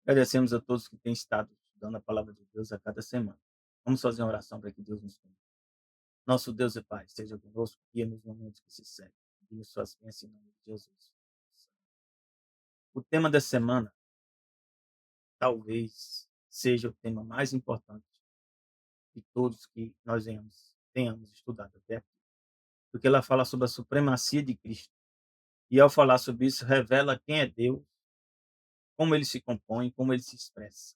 Agradecemos a todos que têm estado estudando a palavra de Deus a cada semana. Vamos fazer uma oração para que Deus nos conduza. Nosso Deus e Pai, esteja conosco e nos momentos que se seguem. E suas bênçãos em nome de Jesus. O tema da semana talvez seja o tema mais importante de todos que nós tenhamos estudado até aqui, porque ela fala sobre a supremacia de Cristo. E ao falar sobre isso, revela quem é Deus, como ele se compõe, como ele se expressa.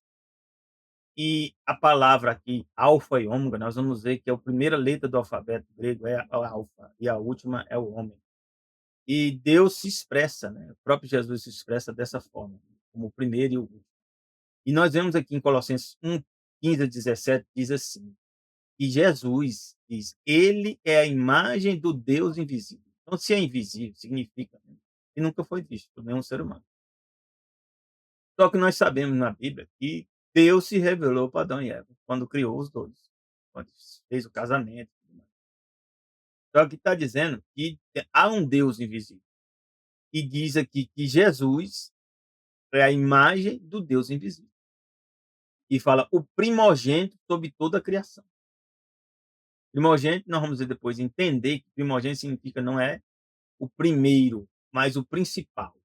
E a palavra aqui, alfa e ômega, nós vamos ver que a primeira letra do alfabeto grego é a alfa e a última é o ômega. E Deus se expressa, né? O próprio Jesus se expressa dessa forma, como o primeiro e o último. E nós vemos aqui em Colossenses 1:15 a 17, diz assim, que Jesus diz, ele é a imagem do Deus invisível. Então, se é invisível, significa, né, que nunca foi visto por nenhum ser humano. Só que nós sabemos na Bíblia que Deus se revelou para Adão e Eva quando criou os dois, quando fez o casamento. Só que está dizendo que há um Deus invisível. E diz aqui que Jesus é a imagem do Deus invisível. E fala o primogênito sobre toda a criação. Primogênito, nós vamos depois entender que primogênito significa não é o primeiro, mas o principal.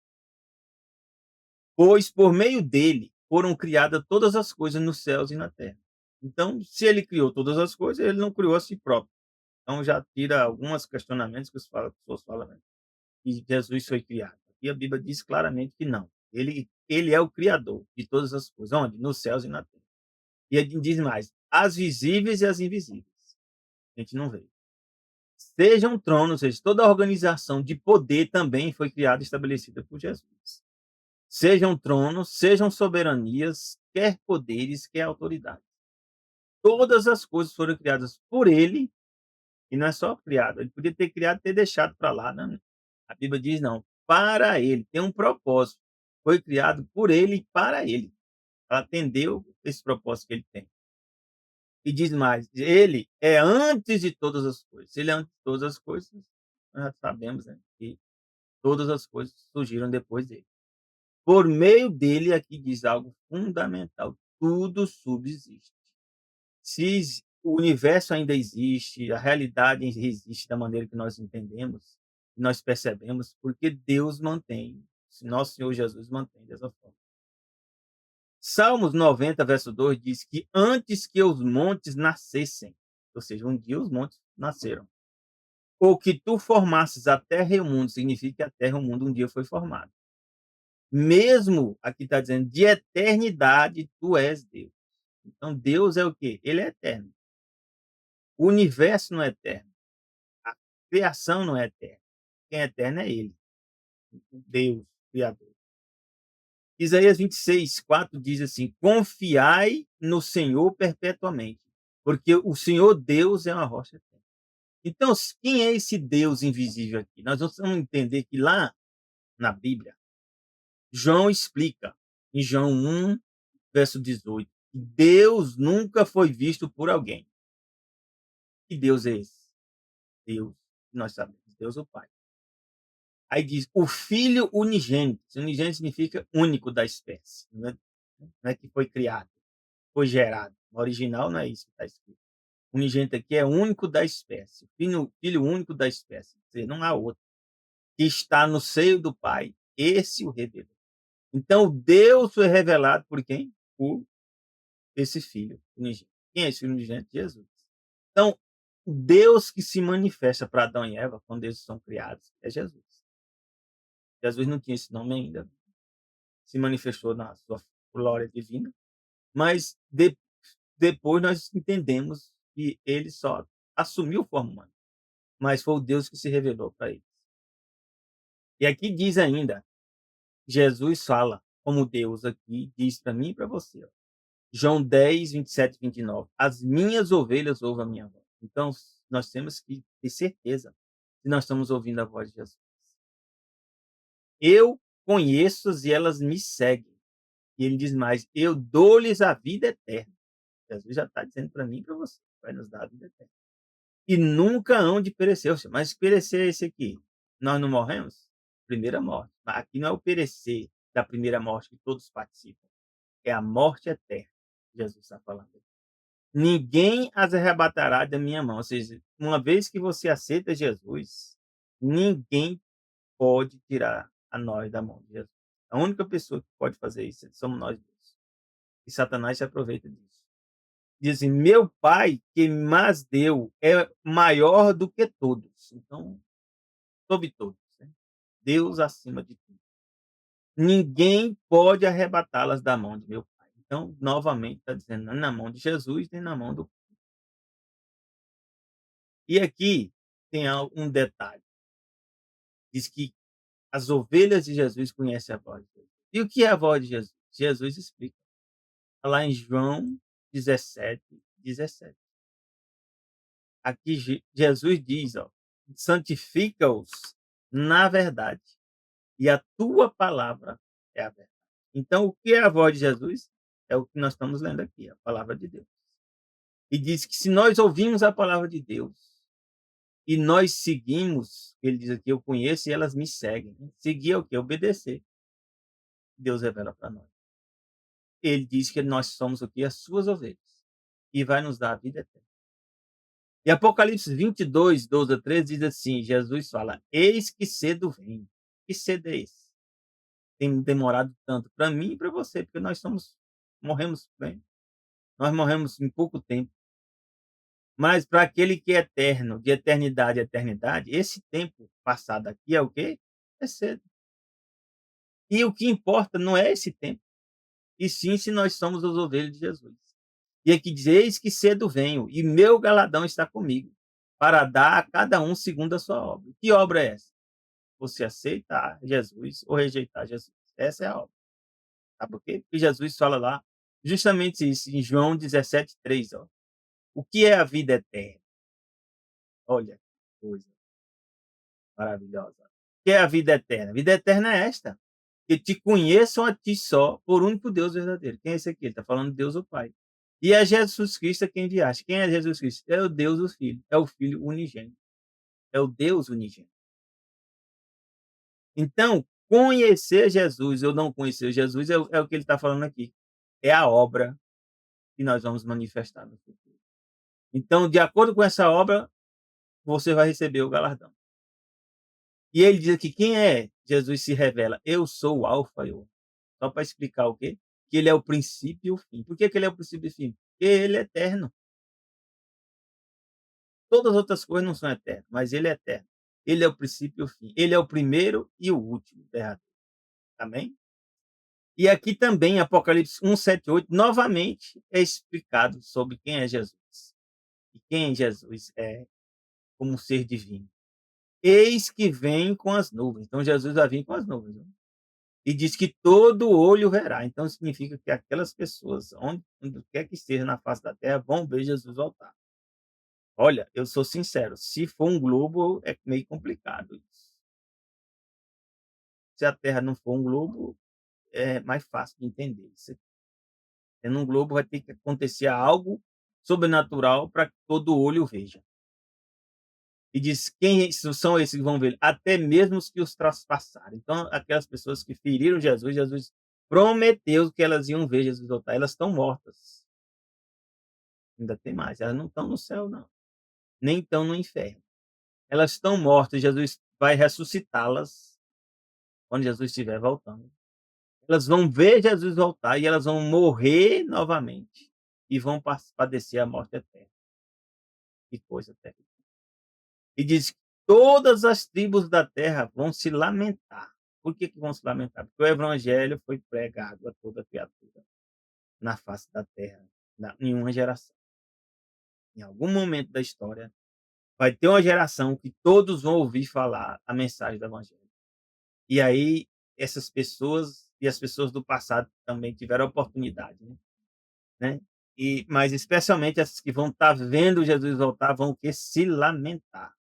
Pois por meio dele foram criadas todas as coisas nos céus e na terra. Então, se ele criou todas as coisas, ele não criou a si próprio. Então já tira alguns questionamentos que as pessoas falam, né, que Jesus foi criado. E a Bíblia diz claramente que não. Ele é o criador de todas as coisas. Onde? Nos céus e na terra. E ele diz mais: as visíveis e as invisíveis. A gente não vê. Sejam tronos, ou seja, toda a organização de poder também foi criada e estabelecida por Jesus. Sejam tronos, sejam soberanias, quer poderes, quer autoridade. Todas as coisas foram criadas por ele, e não é só criado, ele podia ter criado e ter deixado para lá, né? A Bíblia diz não, para ele, tem um propósito. Foi criado por ele e para ele. Ela atendeu esse propósito que ele tem. E diz mais, ele é antes de todas as coisas. Se ele é antes de todas as coisas, nós já sabemos, né, que todas as coisas surgiram depois dele. Por meio dele, aqui diz algo fundamental, tudo subsiste. Se o universo ainda existe, a realidade existe da maneira que nós entendemos, nós percebemos, porque Deus mantém, se nosso Senhor Jesus mantém dessa forma. Salmos 90, verso 2 diz que antes que os montes nascessem, ou seja, um dia os montes nasceram, ou que tu formasses a terra e o mundo, significa que a terra e o mundo um dia foi formado. Mesmo, aqui está dizendo, de eternidade tu és Deus. Então Deus é o quê? Ele é eterno. O universo não é eterno. A criação não é eterna. Quem é eterno é ele, o Deus, Criador. Isaías 26:4 diz assim: confiai no Senhor perpetuamente, porque o Senhor Deus é uma rocha eterna. Então, quem é esse Deus invisível aqui? Nós vamos entender que lá na Bíblia, João explica, em João 1, verso 18, que Deus nunca foi visto por alguém. Que Deus é esse? Deus, nós sabemos, Deus é o Pai. Aí diz, o Filho unigênito. Unigênito significa único da espécie. Não é que foi criado, foi gerado. No original não é isso que está escrito. Unigênito aqui é único da espécie. Filho único da espécie. Quer dizer, não há outro. Que está no seio do Pai. Esse o revelou. Então, Deus foi revelado por quem? Por esse Filho unigênito. Quem é esse Filho unigênito? Jesus. Então, o Deus que se manifesta para Adão e Eva, quando eles são criados, é Jesus. Jesus não tinha esse nome ainda, se manifestou na sua glória divina, mas depois nós entendemos que ele só assumiu forma humana, mas foi o Deus que se revelou para eles. E aqui diz ainda, Jesus fala como Deus aqui, diz para mim e para você. Ó. João 10, 27 e 29. As minhas ovelhas ouvem a minha voz. Então, nós temos que ter certeza que nós estamos ouvindo a voz de Jesus. Eu conheço-as e elas me seguem. E ele diz mais: eu dou-lhes a vida eterna. Jesus já está dizendo para mim e para você: vai nos dar a vida eterna. E nunca hão de perecer. Mas perecer é esse aqui. Nós não morremos? Primeira morte. Aqui não é o perecer da primeira morte que todos participam. é a morte eterna. Jesus está falando. Ninguém as arrebatará da minha mão. Ou seja, uma vez que você aceita Jesus, ninguém pode tirar a nós da mão de Jesus. A única pessoa que pode fazer isso somos nós mesmos. E Satanás se aproveita disso. Dizem, meu Pai que mais deu é maior do que todos. Então, sobre todos, né? Deus acima de tudo. Ninguém pode arrebatá-las da mão de meu Pai. Então, novamente, está dizendo, não é na mão de Jesus, nem na mão do. E aqui tem um detalhe. Diz que as ovelhas de Jesus conhecem a voz dele. E o que é a voz de Jesus? Jesus explica. Tá lá em João 17:17. Aqui Jesus diz, ó, santifica-os na verdade, e a tua palavra é a verdade. Então, o que é a voz de Jesus? É o que nós estamos lendo aqui, a palavra de Deus. E diz que se nós ouvimos a palavra de Deus e nós seguimos, ele diz aqui, eu conheço e elas me seguem. Seguir é o quê? Obedecer. Deus revela para nós. Ele diz que nós somos o quê? As suas ovelhas. E vai nos dar a vida eterna. E Apocalipse 22:12-13 diz assim, Jesus fala, eis que cedo vem. Que cedo é esse? Tem demorado tanto para mim e para você, porque morremos bem. Nós morremos em pouco tempo. Mas para aquele que é eterno, de eternidade a eternidade, esse tempo passado aqui é o quê? É cedo. E o que importa não é esse tempo, e sim se nós somos as ovelhas de Jesus. E aqui diz: "Eis que cedo venho, e meu galardão está comigo, para dar a cada um segundo a sua obra". Que obra é essa? Você aceitar Jesus ou rejeitar Jesus. Essa é a obra. Sabe por quê? Porque Jesus fala lá justamente isso, em João 17:3, ó. O que é a vida eterna? Olha que coisa maravilhosa. O que é a vida eterna? A vida eterna é esta: que te conheçam a ti só, por único Deus verdadeiro. Quem é esse aqui? Ele está falando de Deus o Pai. E é Jesus Cristo a quem enviaste. Quem é Jesus Cristo? É o Deus o Filho. É o Filho unigênito. É o Deus unigênito. Então, conhecer Jesus ou não conhecer Jesus é o que ele está falando aqui. É a obra que nós vamos manifestar no futuro. Então, de acordo com essa obra, você vai receber o galardão. E ele diz aqui, quem é? Jesus se revela, eu sou o alfa e o ômega. Só para explicar o quê? Que ele é o princípio e o fim. Por que que ele é o princípio e o fim? Porque ele é eterno. Todas as outras coisas não são eternas, mas ele é eterno. Ele é o princípio e o fim. Ele é o primeiro e o último, derradeiro. Amém? E aqui também, Apocalipse 1:7-8, novamente é explicado sobre quem é Jesus. E quem Jesus é como ser divino. Eis que vem com as nuvens. Então Jesus vai vir com as nuvens. Né? E diz que todo olho verá. Então significa que aquelas pessoas, onde quer que esteja na face da terra, vão ver Jesus voltar. Olha, eu sou sincero, se for um globo, é meio complicado isso. Se a terra não for um globo, é mais fácil de entender. Sendo um globo, vai ter que acontecer algo sobrenatural para que todo olho veja. E diz: "Quem são esses que vão ver? Até mesmo os que os traspassaram". Então, aquelas pessoas que feriram Jesus, Jesus prometeu que elas iam ver Jesus voltar. Elas estão mortas. Ainda tem mais, elas não estão no céu não, nem estão no inferno. Elas estão mortas, Jesus vai ressuscitá-las quando Jesus estiver voltando. Elas vão ver Jesus voltar e elas vão morrer novamente e vão padecer a morte eterna. Que coisa terrível. E diz: "Todas as tribos da terra vão se lamentar". Por que vão se lamentar? Porque o evangelho foi pregado a toda criatura na face da terra, em uma geração. Em algum momento da história, vai ter uma geração que todos vão ouvir falar a mensagem do evangelho. E aí, essas pessoas e as pessoas do passado também tiveram a oportunidade, né. Mas especialmente essas que vão estar vendo Jesus voltar, vão o quê? Se lamentar.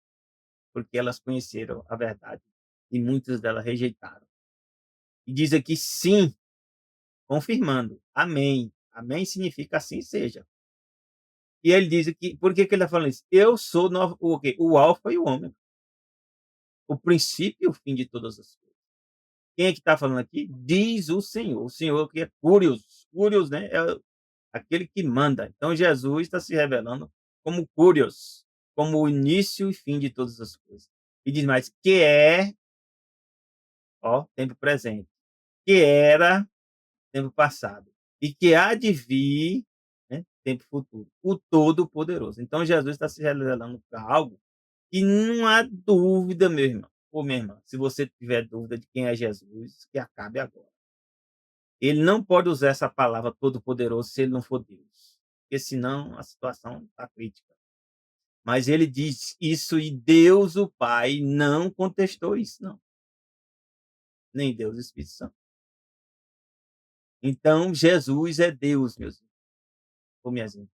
Porque elas conheceram a verdade e muitas delas rejeitaram. E diz aqui sim, confirmando. Amém. Amém significa assim seja. E ele diz aqui, por que que ele está falando isso? Eu sou o quê? O alfa e o ômega. O princípio e o fim de todas as coisas. Quem é que está falando aqui? Diz o Senhor. O Senhor que é Curios. Curios, né, aquele que manda. Então Jesus está se revelando como Curios, como o início e fim de todas as coisas. E diz mais: "Que é", ó, tempo presente, "que era", tempo passado, "e que há de vir", né, tempo futuro, "o Todo-Poderoso". Então Jesus está se revelando para algo que não há dúvida, meu irmão ou minha irmã, se você tiver dúvida de quem é Jesus, que acabe agora. Ele não pode usar essa palavra todo-poderoso se ele não for Deus, porque senão a situação está crítica. Mas ele diz isso e Deus o Pai não contestou isso não, nem Deus o Espírito Santo. Então Jesus é Deus, meus irmãos ou minhas irmãs.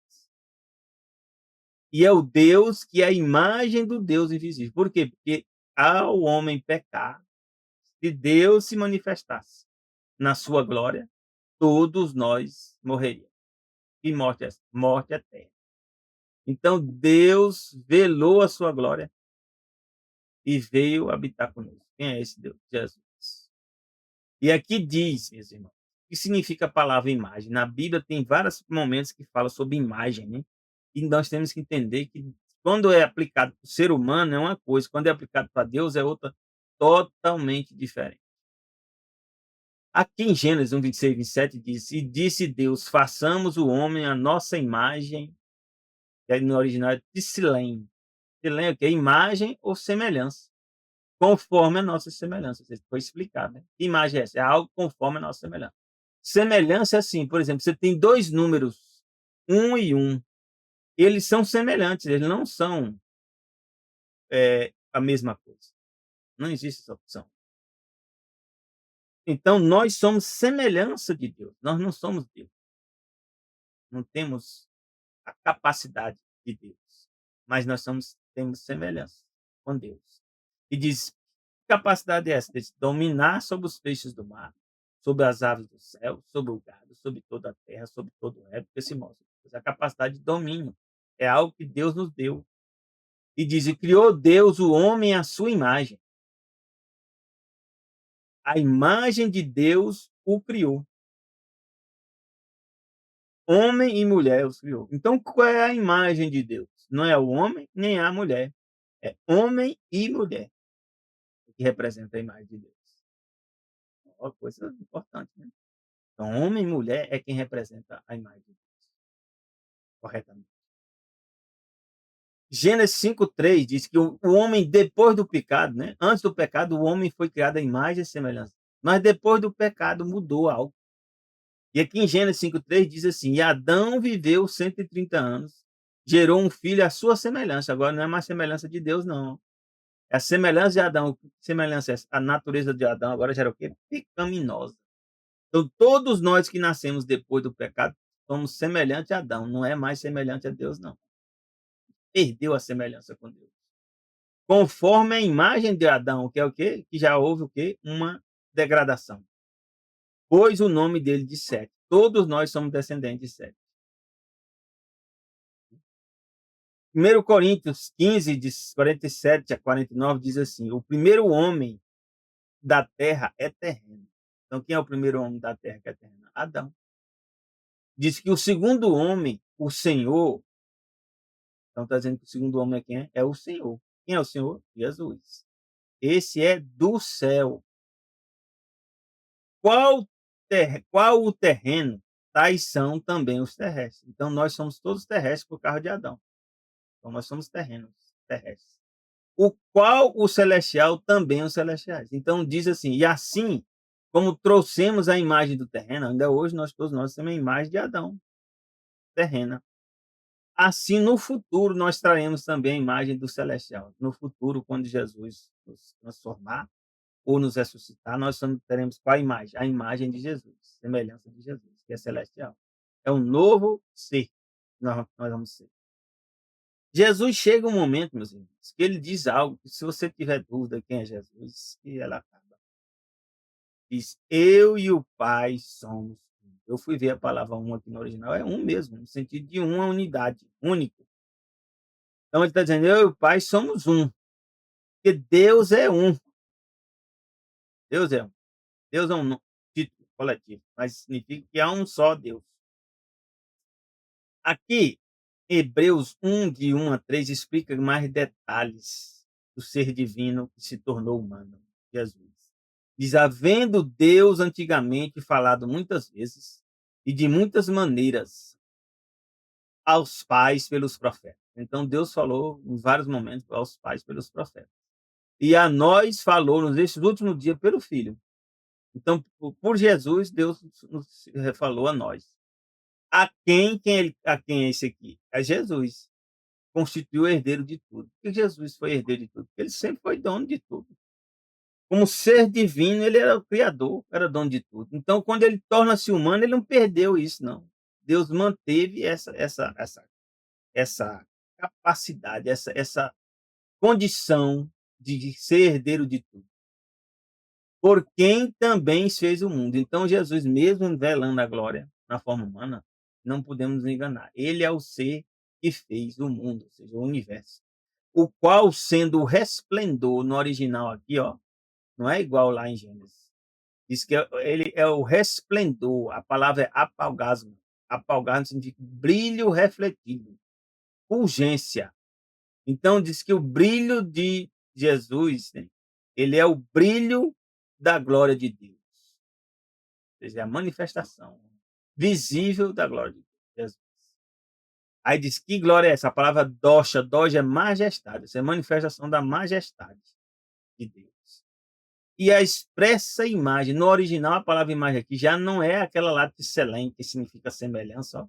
E é o Deus que é a imagem do Deus invisível. Por quê? Porque ao homem pecar, se Deus se manifestasse na sua glória, todos nós morreríamos. Que morte é essa? Morte eterna. Então Deus velou a sua glória e veio habitar conosco. Quem é esse Deus? Jesus. E aqui diz, meus irmãos, o que significa a palavra imagem? Na Bíblia tem vários momentos que fala sobre imagem, né? E nós temos que entender que quando é aplicado para o ser humano é uma coisa, quando é aplicado para Deus é outra totalmente diferente. Aqui em Gênesis 1, 26 e 27 diz: "E disse Deus, façamos o homem à nossa imagem", que aí no original é Tsilem. Tsilem é o quê? Imagem ou semelhança. Conforme a nossa semelhança, isso foi explicado, né. Que imagem é essa? É algo conforme a nossa semelhança. Semelhança é assim, por exemplo, você tem 2 números, um e um, eles são semelhantes, eles não são, a mesma coisa. Não existe essa opção. Então nós somos semelhança de Deus, nós não somos Deus, não temos a capacidade de Deus, mas nós temos semelhança com Deus. E diz: "Que capacidade é essa? De dominar sobre os peixes do mar, sobre as aves do céu, sobre o gado, sobre toda a terra, sobre todo o réptil que se mostra". A capacidade de domínio é algo que Deus nos deu. E diz: "E criou Deus o homem à sua imagem. A imagem de Deus o criou. Homem e mulher os criou". Então qual é a imagem de Deus? Não é o homem, nem a mulher. É homem e mulher que representa a imagem de Deus. Uma coisa importante, né. Então homem e mulher é quem representa a imagem de Deus, corretamente. Gênesis 5:3 diz que o homem depois do pecado, né, antes do pecado o homem foi criado à imagem e semelhança, mas depois do pecado mudou algo. E aqui em Gênesis 5:3 diz assim: "E Adão viveu 130 anos, gerou um filho à sua semelhança", agora não é mais semelhança de Deus não, é a semelhança de Adão. Que semelhança é essa? A natureza de Adão agora já era o quê? Pecaminosa. Então todos nós que nascemos depois do pecado somos semelhante a Adão, não é mais semelhante a Deus não. Perdeu a semelhança com Deus. Conforme a imagem de Adão, que é o quê? Que já houve o quê? Uma degradação. Pôs o nome dele de Sete. Todos nós somos descendentes de Sete. 1 Coríntios 15, de 47 a 49 diz assim: "O primeiro homem da terra é terreno". Então quem é o primeiro homem da terra que é terreno? Adão. Diz que o segundo homem, o Senhor, então está dizendo que o segundo homem é quem é? É o Senhor. Quem é o Senhor? Jesus. Esse é do céu. Qual o terreno? Tais são também os terrestres. Então nós somos todos terrestres por causa de Adão. Então nós somos terrenos, terrestres. O qual o celestial também os celestiais. Então diz assim: "E assim como trouxemos a imagem do terreno", ainda hoje todos nós temos a imagem de Adão, terrena. "Assim no futuro nós traremos também a imagem do celestial". No futuro, quando Jesus nos transformar ou nos ressuscitar, nós teremos qual a imagem? A imagem de Jesus, semelhança de Jesus, que é celestial. É um novo ser que nós vamos ser. Jesus chega um momento, meus irmãos, que ele diz algo que se você tiver dúvida quem é Jesus, que ela acaba. Diz: "Eu e o Pai somos um". Eu fui ver a palavra um aqui no original, é um mesmo, no sentido de uma unidade, único. Então ele está dizendo: "Eu e o Pai somos um", porque Deus é um. Deus é um. Deus é um título. coletivo, mas significa que há um só Deus. Aqui, Hebreus 1, de 1 a 3, explica mais detalhes do ser divino que se tornou humano, Jesus. Diz: havendo Deus antigamente falado muitas vezes e de muitas maneiras aos pais pelos profetas. Então Deus falou em vários momentos aos pais pelos profetas. E a nós falou nesses últimos dias pelo Filho. Então, por Jesus, Deus nos falou a nós. A quem é esse aqui? É Jesus. Constituiu o herdeiro de tudo. Por que Jesus foi herdeiro de tudo? Porque ele sempre foi dono de tudo. Como ser divino, ele era o criador, era dono de tudo. Então, quando ele torna-se humano, ele não perdeu isso, não. Deus manteve essa capacidade, essa condição de ser herdeiro de tudo. Por quem também fez o mundo. Então, Jesus, mesmo velando a glória na forma humana, não podemos nos enganar. Ele é o ser que fez o mundo, ou seja, o universo. O qual, sendo o resplendor no original aqui, ó, não é igual lá em Gênesis. Diz que ele é o resplendor, a palavra é apalgasmo. Apalgasmo significa brilho refletido, fulgência. Então diz que o brilho de Jesus, né, ele é o brilho da glória de Deus, ou seja, a manifestação visível da glória de Jesus. Aí diz: que glória é essa? A palavra dosha, doja é majestade, essa é a manifestação da majestade de Deus. E a expressa imagem, no original a palavra imagem aqui já não é aquela lá de selém, que significa semelhança, ó.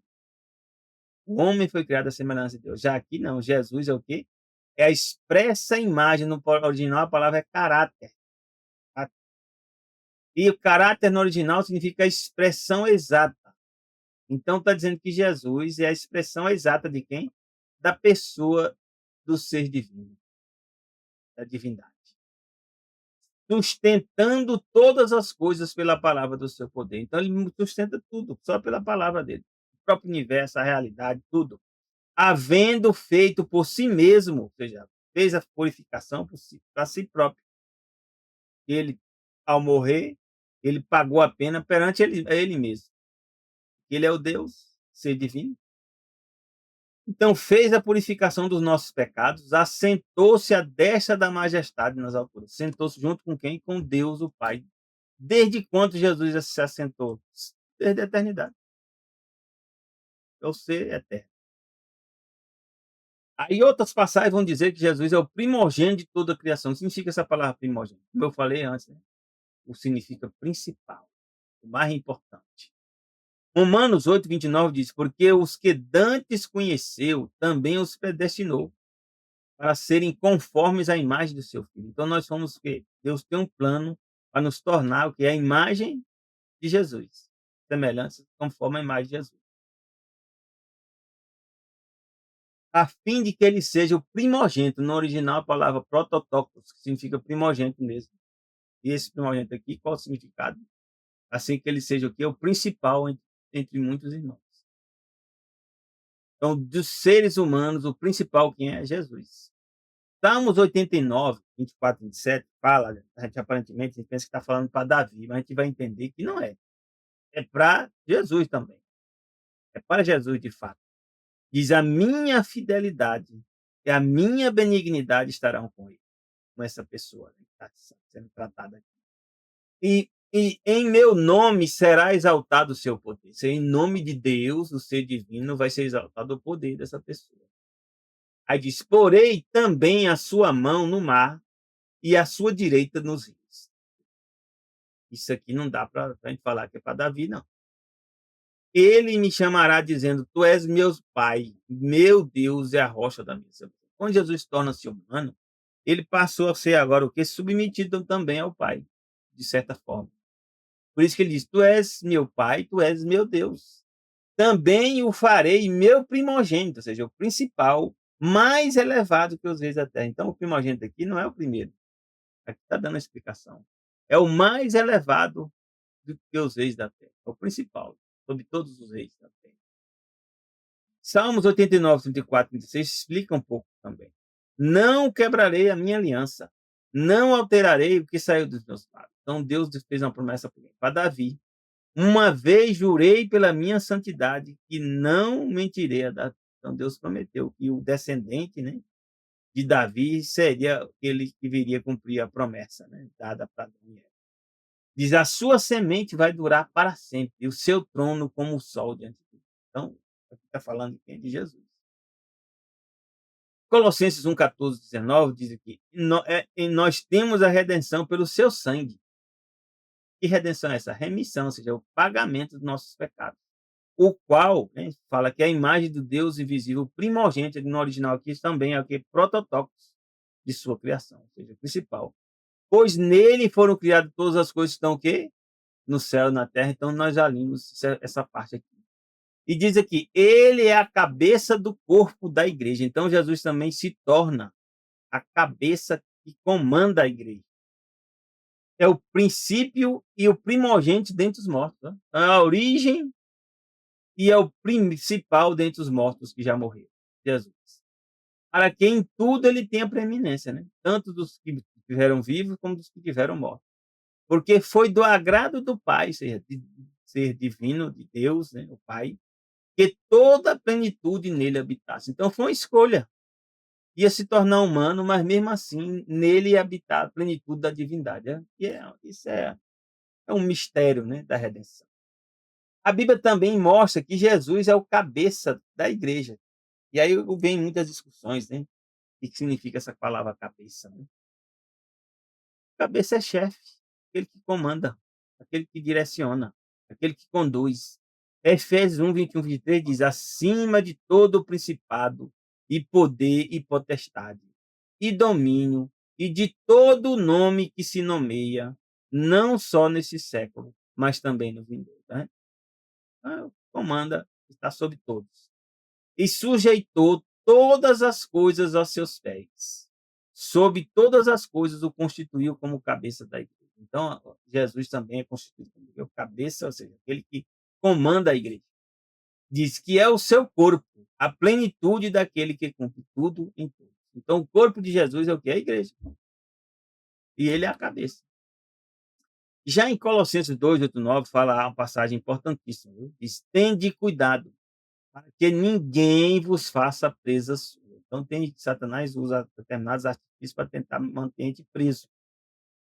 O homem foi criado à semelhança de Deus. Já aqui não, Jesus é o quê? É a expressa imagem, no original a palavra é caráter. E o caráter no original significa a expressão exata. Então está dizendo que Jesus é a expressão exata de quem? Da pessoa do ser divino, da divindade. Sustentando todas as coisas pela palavra do seu poder. Então ele sustenta tudo, só pela palavra dele. O próprio universo, a realidade, tudo. Havendo feito por si mesmo, ou seja, fez a purificação para si próprio. Ele, ao morrer, ele pagou a pena perante ele mesmo. Ele é o Deus, ser divino. Então fez a purificação dos nossos pecados, assentou-se à destra da majestade nas alturas. Sentou-se junto com quem? Com Deus, o Pai. Desde quando Jesus se assentou? Desde a eternidade. É o ser eterno. Aí outras passagens vão dizer que Jesus é o primogênito de toda a criação. O que significa essa palavra primogênito? Como eu falei antes, né? O significa principal, o mais importante. Romanos 8:29 diz: porque os que dantes conheceu, também os predestinou para serem conformes à imagem do seu filho. Então nós somos o quê? Deus tem um plano para nos tornar o que é a imagem de Jesus, semelhança conforme a imagem de Jesus, a fim de que ele seja o primogênito. No original a palavra prototokos, que significa primogênito mesmo. E esse primogênito aqui, qual o significado? Assim que ele seja o quê? O principal entre muitos irmãos. Então, dos seres humanos, o principal quem é? Jesus. Salmos 89, 24, 27 fala, a gente aparentemente a gente pensa que está falando para Davi, mas a gente vai entender que não é. É para Jesus também. É para Jesus de fato. Diz: a minha fidelidade e a minha benignidade estarão com ele, com essa pessoa, né, que está sendo tratada aqui. E em meu nome será exaltado o seu poder. Se em nome de Deus, o ser divino, vai ser exaltado o poder dessa pessoa. Aí diz: porei também a sua mão no mar e a sua direita nos rios. Isso aqui não dá para a gente falar que é para Davi, não. Ele me chamará dizendo: tu és meu pai, meu Deus é a rocha da minha salvação. Quando Jesus torna-se humano, ele passou a ser agora o que? Submetido também ao Pai, de certa forma. Por isso que ele diz: tu és meu pai, tu és meu Deus. Também o farei meu primogênito, ou seja, o principal, mais elevado que os reis da terra. Então, o primogênito aqui não é o primeiro. Aqui está dando a explicação. É o mais elevado do que os reis da terra. É o principal, sobre todos os reis da terra. Salmos 89, 34, 36 explica um pouco também. Não quebrarei a minha aliança, não alterarei o que saiu dos meus lábios. Então Deus fez uma promessa para Davi, Uma vez jurei pela minha santidade que não mentirei a Davi. Então Deus prometeu que o descendente, né, de Davi seria aquele que viria cumprir a promessa, né, dada para Daniel. Diz: "A sua semente vai durar para sempre, e o seu trono como o sol diante de Deus". Então, aqui está falando de quem? De Jesus. Colossenses 1:14-19 diz aqui: "E nós temos a redenção pelo seu sangue". Que redenção é essa? Remissão, ou seja, o pagamento dos nossos pecados. O qual, né, fala que é a imagem do Deus invisível, primogênito, no original aqui também é o que? Prototocos de sua criação, ou seja, o principal. Pois nele foram criadas todas as coisas que estão o quê? No céu e na terra, então nós já lemos essa parte aqui. E diz aqui, ele é a cabeça do corpo da igreja. Então Jesus também se torna a cabeça que comanda a igreja. É o princípio e o primogênito dentre os mortos. Né? É a origem e é o principal dentre os mortos que já morreram. Jesus. Para quem em tudo ele tem a preeminência, né? Tanto dos que estiveram vivos como dos que tiveram mortos. Porque foi do agrado do Pai, ser divino, de Deus, né? O Pai, que toda a plenitude nele habitasse. Então foi uma escolha. Ia se tornar humano, mas mesmo assim nele ia habitar a plenitude da divindade. Isso é um mistério, né, da redenção. A Bíblia também mostra que Jesus é o cabeça da igreja. E aí vem muitas discussões, né? O que significa essa palavra cabeça, né? Cabeça é chefe, aquele que comanda, aquele que direciona, aquele que conduz. Efésios 1:21-23 diz: acima de todo o principado, e poder, e potestade, e domínio, e de todo nome que se nomeia, não só nesse século, mas também no vindouro. Né? Comanda, está sobre todos. E sujeitou todas as coisas aos seus pés. Sob todas as coisas o constituiu como cabeça da igreja. Então, Jesus também é constituído como o cabeça, ou seja, aquele que comanda a igreja. Diz que é o seu corpo, a plenitude daquele que cumpre tudo em tudo. Então, o corpo de Jesus é o que? É a igreja. E ele é a cabeça. Já em Colossenses 2:8-9 fala uma passagem importantíssima. Viu? Diz: tende cuidado para que ninguém vos faça presas suas. Então, Satanás usa determinados artifícios para tentar manter a gente preso.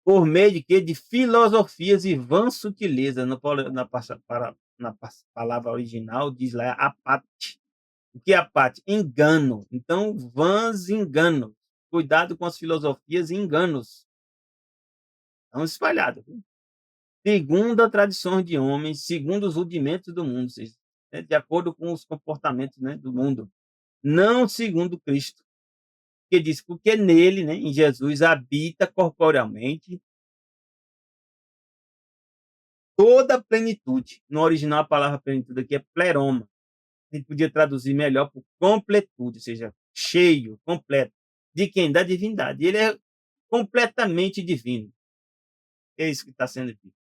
Por meio de quê? De filosofias e vãs sutilezas. Na palavra original, diz lá apate. O que é apate? Engano. Então, vãs enganos. Cuidado com as filosofias e enganos. Estão espalhados. Viu? Segundo a tradição de homens, segundo os rudimentos do mundo, ou seja, de acordo com os comportamentos, né, do mundo. Não segundo Cristo. Que diz, porque nele, né, em Jesus, habita corporealmente toda a plenitude. No original, a palavra plenitude aqui é pleroma. A gente podia traduzir melhor por completude, ou seja, cheio, completo. De quem? Da divindade. Ele é completamente divino. É isso que está sendo dito.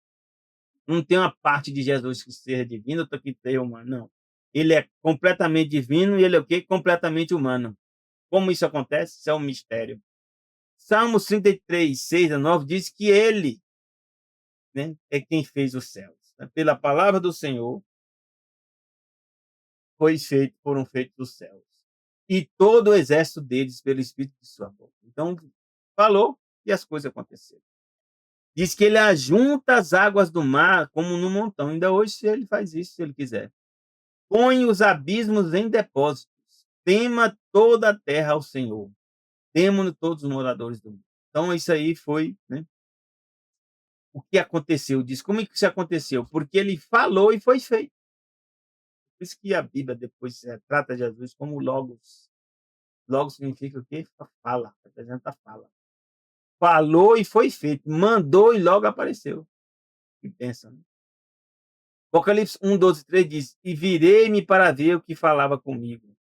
Não tem uma parte de Jesus que seja divino, outra que seja humano, não. Ele é completamente divino e ele é o quê? Completamente humano. Como isso acontece? Isso é um mistério. Salmos 33, 6-9 diz que ele, né, é quem fez os céus. Né? Pela palavra do Senhor foram feitos os céus. E todo o exército deles pelo Espírito de sua boca. Então, falou e as coisas aconteceram. Diz que ele ajunta as águas do mar como no montão. Ainda hoje ele faz isso, se ele quiser. Põe os abismos em depósitos. Tema toda a terra ao Senhor. Temo todos os moradores do mundo. Então, isso aí foi, né, o que aconteceu. Diz, como é que isso aconteceu? Porque ele falou e foi feito. Por isso que a Bíblia depois trata Jesus como Logos. Logos significa o quê? Fala, representa a fala. Falou e foi feito. Mandou e logo apareceu. Que pensa, né? Apocalipse 1:12-13 diz: e virei-me para ver o que falava comigo.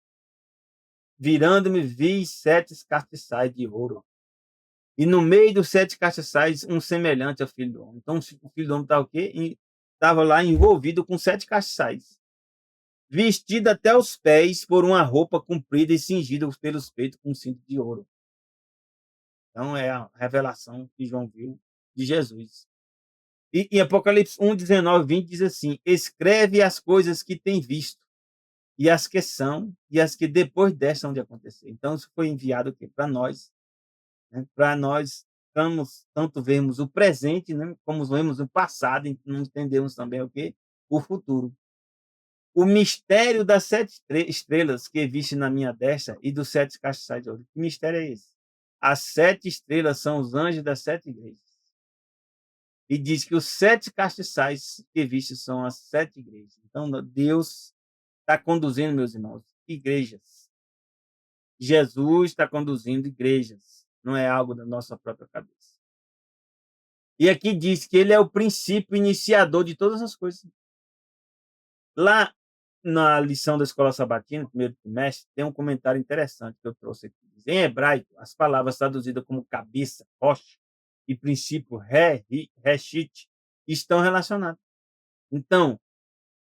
Virando-me, vi 7 castiçais de ouro. E no meio dos 7 castiçais, um semelhante ao Filho do Homem. Então, o Filho do Homem estava o quê? Estava lá envolvido com 7 castiçais. Vestido até os pés por uma roupa comprida e cingida pelos peitos com um cinto de ouro. Então, é a revelação que João viu de Jesus. E em Apocalipse 1:19-20 diz assim: escreve as coisas que tem visto, e as que são, e as que depois desta hão de acontecer. Então, isso foi enviado para nós, né? Para nós tanto vermos o presente, né? Como vemos o passado, e não entendemos também o que? O futuro. O mistério das sete estrelas que viste na minha destra e dos sete castiçais de ouro. Que mistério é esse? As sete estrelas são os anjos das sete igrejas. E diz que os sete castiçais que viste são as sete igrejas. Então, Deus está conduzindo, meus irmãos, igrejas. Jesus está conduzindo igrejas. Não é algo da nossa própria cabeça. E aqui diz que ele é o princípio iniciador de todas as coisas. Lá na lição da escola sabatina, primeiro trimestre, tem um comentário interessante que eu trouxe aqui. Em hebraico, as palavras traduzidas como cabeça, rocha e princípio, reshit, estão relacionadas. Então,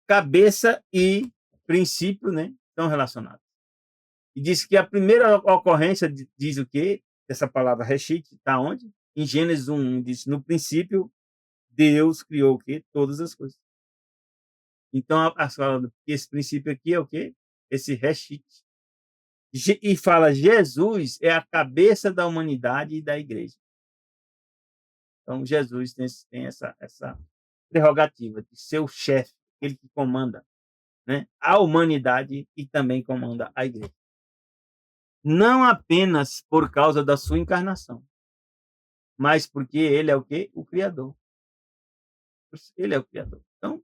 cabeça e princípio, né, estão relacionados. E diz que a primeira ocorrência diz o quê? Essa palavra reshit está onde? Em Gênesis 1:1 diz: no princípio, Deus criou o quê? Todas as coisas. Então, esse princípio aqui é o quê? Esse reshit. E fala, Jesus é a cabeça da humanidade e da igreja. Então, Jesus tem essa prerrogativa de ser o chefe, ele que comanda, né, a humanidade e também comanda a igreja. Não apenas por causa da sua encarnação, mas porque ele é o quê? O Criador. Ele é o Criador. Então,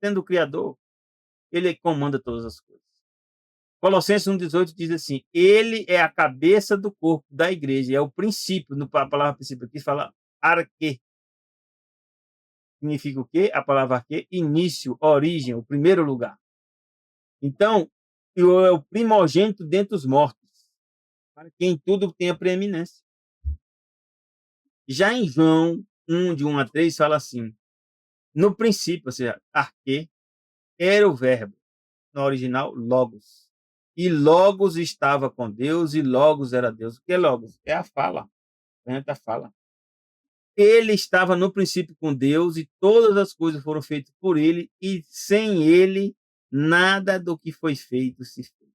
sendo o Criador, ele comanda todas as coisas. Colossenses 1:18 diz assim: ele é a cabeça do corpo da igreja, é o princípio, a palavra princípio aqui fala arque. Significa o quê? A palavra arque, início, origem, o primeiro lugar. Então, é o primogênito dentre os mortos, para quem tudo tem a preeminência. Já em João 1:1-3 fala assim: no princípio, ou seja, arque, era o verbo, no original, logos. E logos estava com Deus e logos era Deus. O que é logos? É a fala, a fala. Ele estava no princípio com Deus e todas as coisas foram feitas por ele e sem ele nada do que foi feito se fez.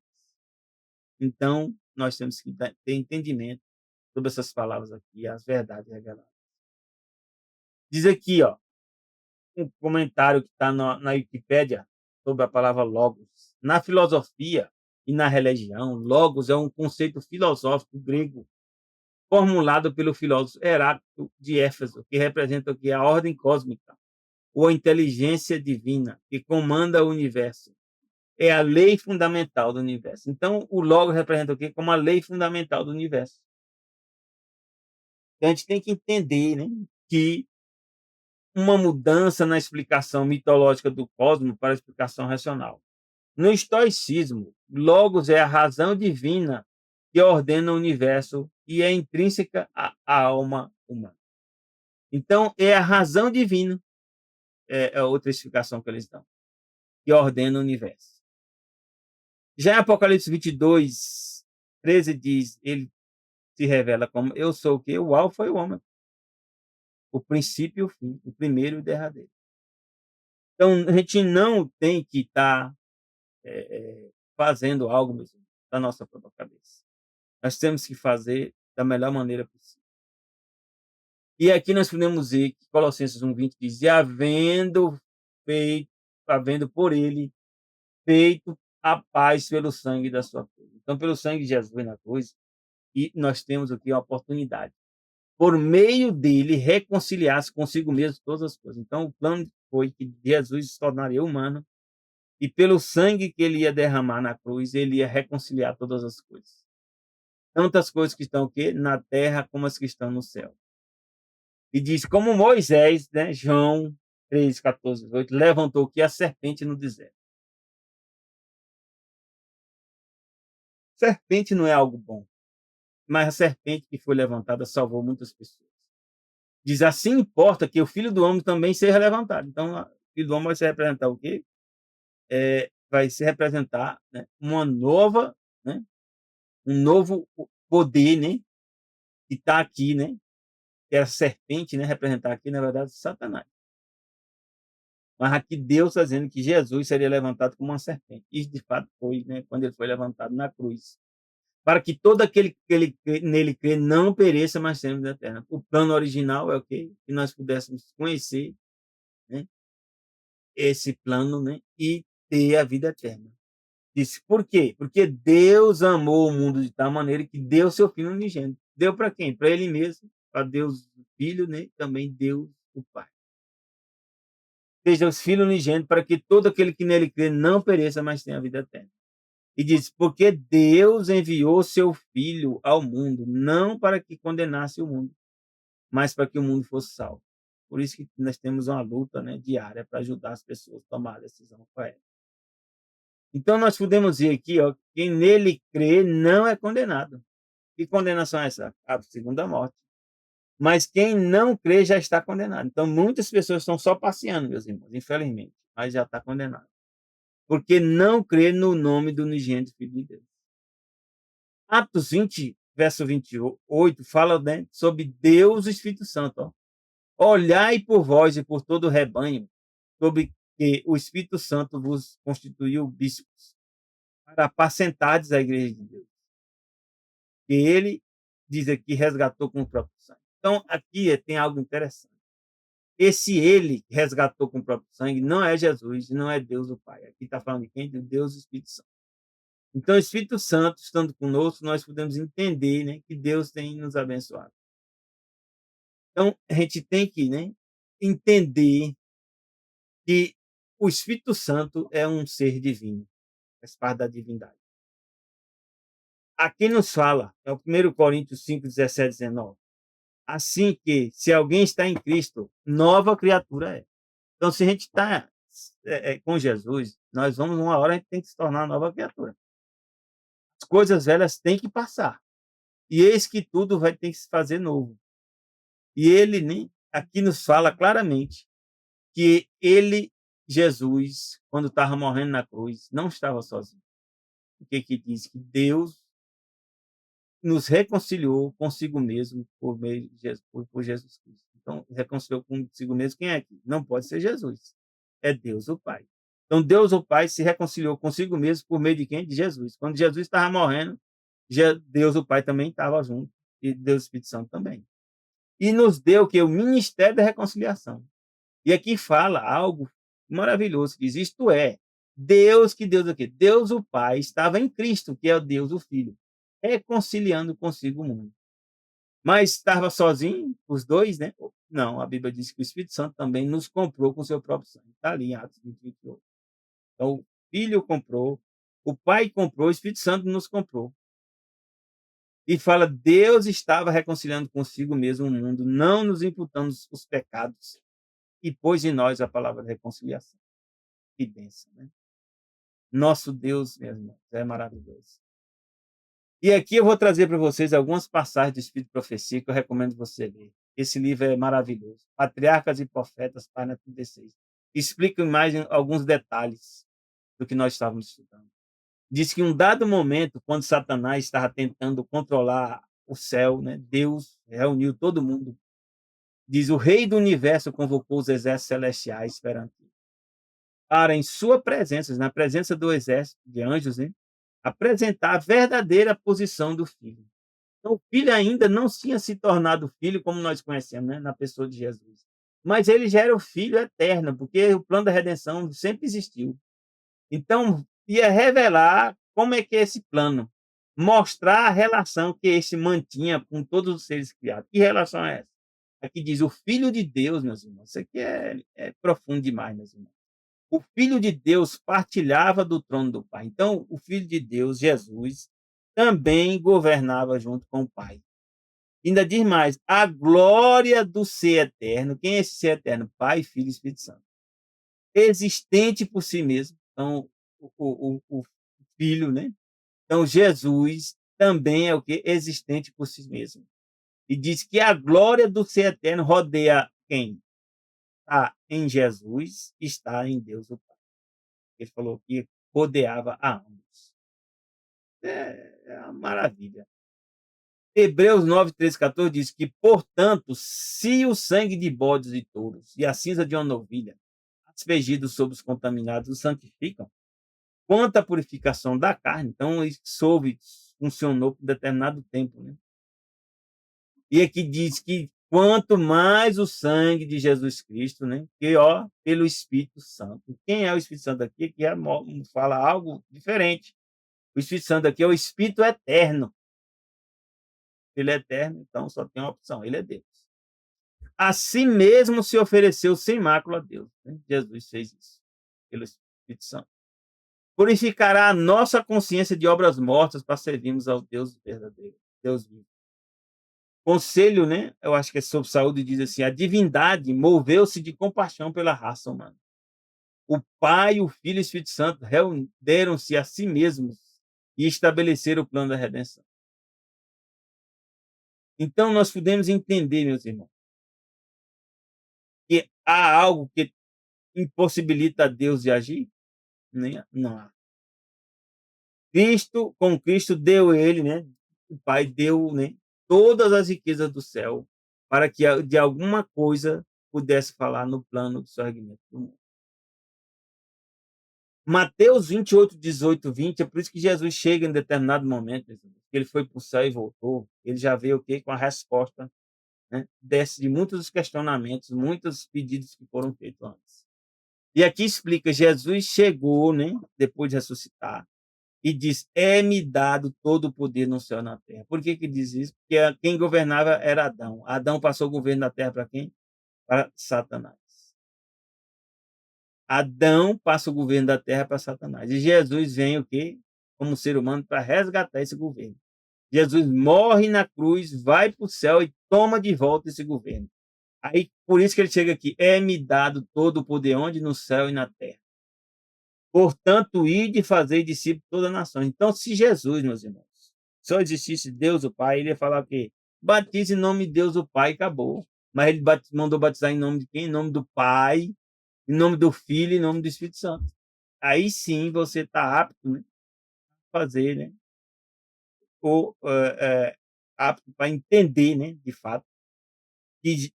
Então, nós temos que ter entendimento sobre essas palavras aqui, as verdades reveladas. Diz aqui, ó, um comentário que está na Wikipédia sobre a palavra logos. Na filosofia e na religião, logos é um conceito filosófico grego formulado pelo filósofo Heráclito de Éfeso, que representa o que? A ordem cósmica, ou a inteligência divina que comanda o universo. É a lei fundamental do universo. Então, o logos representa o quê? Como a lei fundamental do universo. Então, a gente tem que entender, né, que uma mudança na explicação mitológica do cosmos para a explicação racional. No estoicismo, logos é a razão divina que ordena o universo e é intrínseca à alma humana. Então, é a razão divina, é outra explicação que eles dão, que ordena o universo. Já em Apocalipse 22:13 diz, ele se revela como: eu sou o quê? O alfa e o ômega, o princípio e o fim, o primeiro e o derradeiro. Então, a gente não tem que estar fazendo algo mesmo da nossa própria cabeça. Nós temos que fazer da melhor maneira possível. E aqui nós podemos ver que Colossenses 1:20 diz: e havendo por ele feito a paz pelo sangue da sua cruz. Então, pelo sangue de Jesus na cruz, e nós temos aqui a oportunidade, por meio dele, reconciliar-se consigo mesmo todas as coisas. Então, o plano foi que Jesus se tornaria humano e pelo sangue que ele ia derramar na cruz, ele ia reconciliar todas as coisas. Tanto as coisas que estão aqui na terra como as que estão no céu. E diz, como Moisés, né, João 3:14-18, levantou aqui a serpente no deserto. Serpente não é algo bom, mas a serpente que foi levantada salvou muitas pessoas. Diz, assim importa que o Filho do Homem também seja levantado. Então, o Filho do Homem vai se representar o quê? Vai se representar, né, uma nova, né, um novo poder, né, que está aqui, né, que é a serpente, né, representar aqui, na verdade, Satanás. Mas aqui Deus está dizendo que Jesus seria levantado como uma serpente. Isso de fato foi, né, quando ele foi levantado na cruz. Para que todo aquele que nele crê não pereça, mas tenha vida eterna. O plano original é o quê? Que nós pudéssemos conhecer, né, esse plano, né, e ter a vida eterna. Disse, por quê? Porque Deus amou o mundo de tal maneira que deu seu Filho unigênito. Deu para quem? Para Ele mesmo, para Deus o Filho, né, e também Deus o Pai. Seja o Filho unigênito para que todo aquele que nele crê não pereça, mas tenha a vida eterna. E diz: "Porque Deus enviou seu Filho ao mundo, não para que condenasse o mundo, mas para que o mundo fosse salvo". Por isso que nós temos uma luta, né, diária para ajudar as pessoas a tomar a decisão correta. Então nós podemos ver aqui, ó, quem nele crê não é condenado. Que condenação é essa? A segunda morte. Mas quem não crê já está condenado. Então muitas pessoas estão só passeando, meus irmãos, infelizmente, mas já está condenado. Porque não crê no nome do unigênito Filho de Deus. Atos 20, verso 28, fala, né, sobre Deus e o Espírito Santo. Ó. Olhai por vós e por todo o rebanho, sobre que o Espírito Santo vos constituiu bispos, para apacentardes a igreja de Deus, que ele diz aqui resgatou com o próprio sangue. Então, aqui tem algo interessante. Esse ele que resgatou com o próprio sangue não é Jesus, não é Deus o Pai. Aqui está falando de quem? De Deus e o Espírito Santo. Então, o Espírito Santo, estando conosco, nós podemos entender, né, que Deus tem nos abençoado. Então, a gente tem que, né, entender que o Espírito Santo é um ser divino, faz parte da divindade. Aqui nos fala, é o 1 Coríntios 5, 17, 19. Assim que, se alguém está em Cristo, nova criatura é. Então, se a gente está com Jesus, nós vamos, uma hora, a gente tem que se tornar uma nova criatura. As coisas velhas têm que passar. E eis que tudo vai ter que se fazer novo. E ele, né, aqui nos fala claramente que ele, Jesus, quando estava morrendo na cruz, não estava sozinho. O que diz? Que Deus nos reconciliou consigo mesmo por meio de Jesus, por Jesus Cristo. Então, reconciliou consigo mesmo quem é aqui? Não pode ser Jesus. É Deus o Pai. Então, Deus o Pai se reconciliou consigo mesmo por meio de quem? De Jesus. Quando Jesus estava morrendo, Deus o Pai também estava junto e Deus o Espírito Santo também. E nos deu que o ministério da reconciliação. E aqui fala algo maravilhoso, que diz, isto é, Deus, que Deus aqui, Deus o Pai estava em Cristo, que é o Deus o Filho, reconciliando consigo o mundo. Mas estava sozinho, os dois, né? Não, a Bíblia diz que o Espírito Santo também nos comprou com seu próprio sangue. Está ali em Atos 20, 28. Então, o Filho comprou, o Pai comprou, o Espírito Santo nos comprou. E fala, Deus estava reconciliando consigo mesmo o mundo, não nos imputando os pecados, e pôs em nós a palavra de reconciliação. Que bênção, né? Nosso Deus, meus irmãos, é maravilhoso. E aqui eu vou trazer para vocês algumas passagens do Espírito de Profecia que eu recomendo você ler. Esse livro é maravilhoso. Patriarcas e Profetas, página 36. Explica mais alguns detalhes do que nós estávamos estudando. Diz que em um dado momento, quando Satanás estava tentando controlar o céu, né, Deus reuniu todo mundo. Diz, o rei do universo convocou os exércitos celestiais perante para, em sua presença, na presença do exército de anjos, né, apresentar a verdadeira posição do Filho. Então, o Filho ainda não tinha se tornado Filho como nós conhecemos, né, na pessoa de Jesus. Mas ele já era o Filho eterno, porque o plano da redenção sempre existiu. Então, ia revelar como é que é esse plano, mostrar a relação que esse mantinha com todos os seres criados. Que relação é essa? Aqui diz o Filho de Deus, meus irmãos. Isso aqui é profundo demais, meus irmãos. O Filho de Deus partilhava do trono do Pai. Então, o Filho de Deus, Jesus, também governava junto com o Pai. Ainda diz mais, a glória do ser eterno. Quem é esse ser eterno? Pai, Filho e Espírito Santo. Existente por si mesmo. Então, o Filho, né? Então, Jesus também é o que? Existente por si mesmo. E diz que a glória do ser eterno rodeia quem? Está em Jesus, está em Deus o Pai. Ele falou que rodeava a ambos. É uma maravilha. Hebreus 9, 13, 14 diz que, portanto, se o sangue de bodes e touros e a cinza de uma novilha, aspergidos sobre os contaminados, os santificam, quanto à purificação da carne, então isso funcionou por determinado tempo, né? E aqui diz que quanto mais o sangue de Jesus Cristo, né? Que ó, pelo Espírito Santo. Quem é o Espírito Santo aqui? Que fala algo diferente. O Espírito Santo aqui é o Espírito eterno. Ele é eterno, então só tem uma opção, ele é Deus. A si mesmo se ofereceu sem mácula a Deus, né? Jesus fez isso, pelo Espírito Santo. Purificará a nossa consciência de obras mortas para servirmos ao Deus verdadeiro, Deus vivo. Conselho, né? Eu acho que é sobre saúde, diz assim: a divindade moveu-se de compaixão pela raça humana. O Pai, o Filho e o Espírito Santo renderam-se a si mesmos e estabeleceram o plano da redenção. Então, nós podemos entender, meus irmãos, que há algo que impossibilita Deus de agir? Não há. Com Cristo deu ele, né? O Pai deu, né? Todas as riquezas do céu para que de alguma coisa pudesse falar no plano do surgimento do mundo. Mateus 28, 18, 20, é por isso que Jesus chega em determinado momento, ele foi para o céu e voltou, ele já veio o quê? Com a resposta, né? De muitos questionamentos, muitos pedidos que foram feitos antes. E aqui explica, Jesus chegou, né? Depois de ressuscitar, e diz: é-me dado todo o poder no céu e na terra. Por que diz isso? Porque quem governava era Adão. Adão passou o governo da terra para quem? Para Satanás. Adão passa o governo da terra para Satanás. E Jesus vem o quê? Como ser humano para resgatar esse governo. Jesus morre na cruz, vai para o céu e toma de volta esse governo. Aí, por isso que ele chega aqui: é-me dado todo o poder onde? No céu e na terra. Portanto, ide e fazer discípulos de toda a nação. Então, se Jesus, meus irmãos, só existisse Deus o Pai, ele ia falar o quê? Batize em nome de Deus o Pai e acabou. Mas ele mandou batizar em nome de quem? Em nome do Pai, em nome do Filho e em nome do Espírito Santo. Aí sim você está apto, né, a fazer, né? Ou apto para entender, né, de fato, que,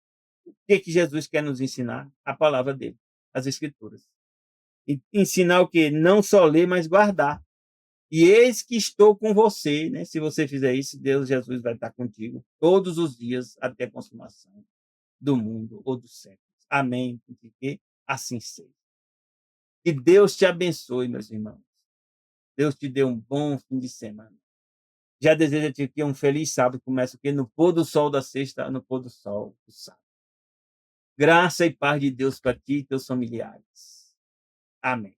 o que Jesus quer nos ensinar? A palavra dele, as Escrituras. E ensinar o quê? Não só ler, mas guardar. E eis que estou com você, né? Se você fizer isso, Deus, Jesus vai estar contigo todos os dias até a consumação do mundo ou dos séculos. Amém. Porque assim seja. Que Deus te abençoe, meus irmãos. Deus te dê um bom fim de semana. Já desejo aqui um feliz sábado. Começa aqui no pôr do sol da sexta, no pôr do sol do sábado. Graça e paz de Deus para ti e teus familiares. Amém.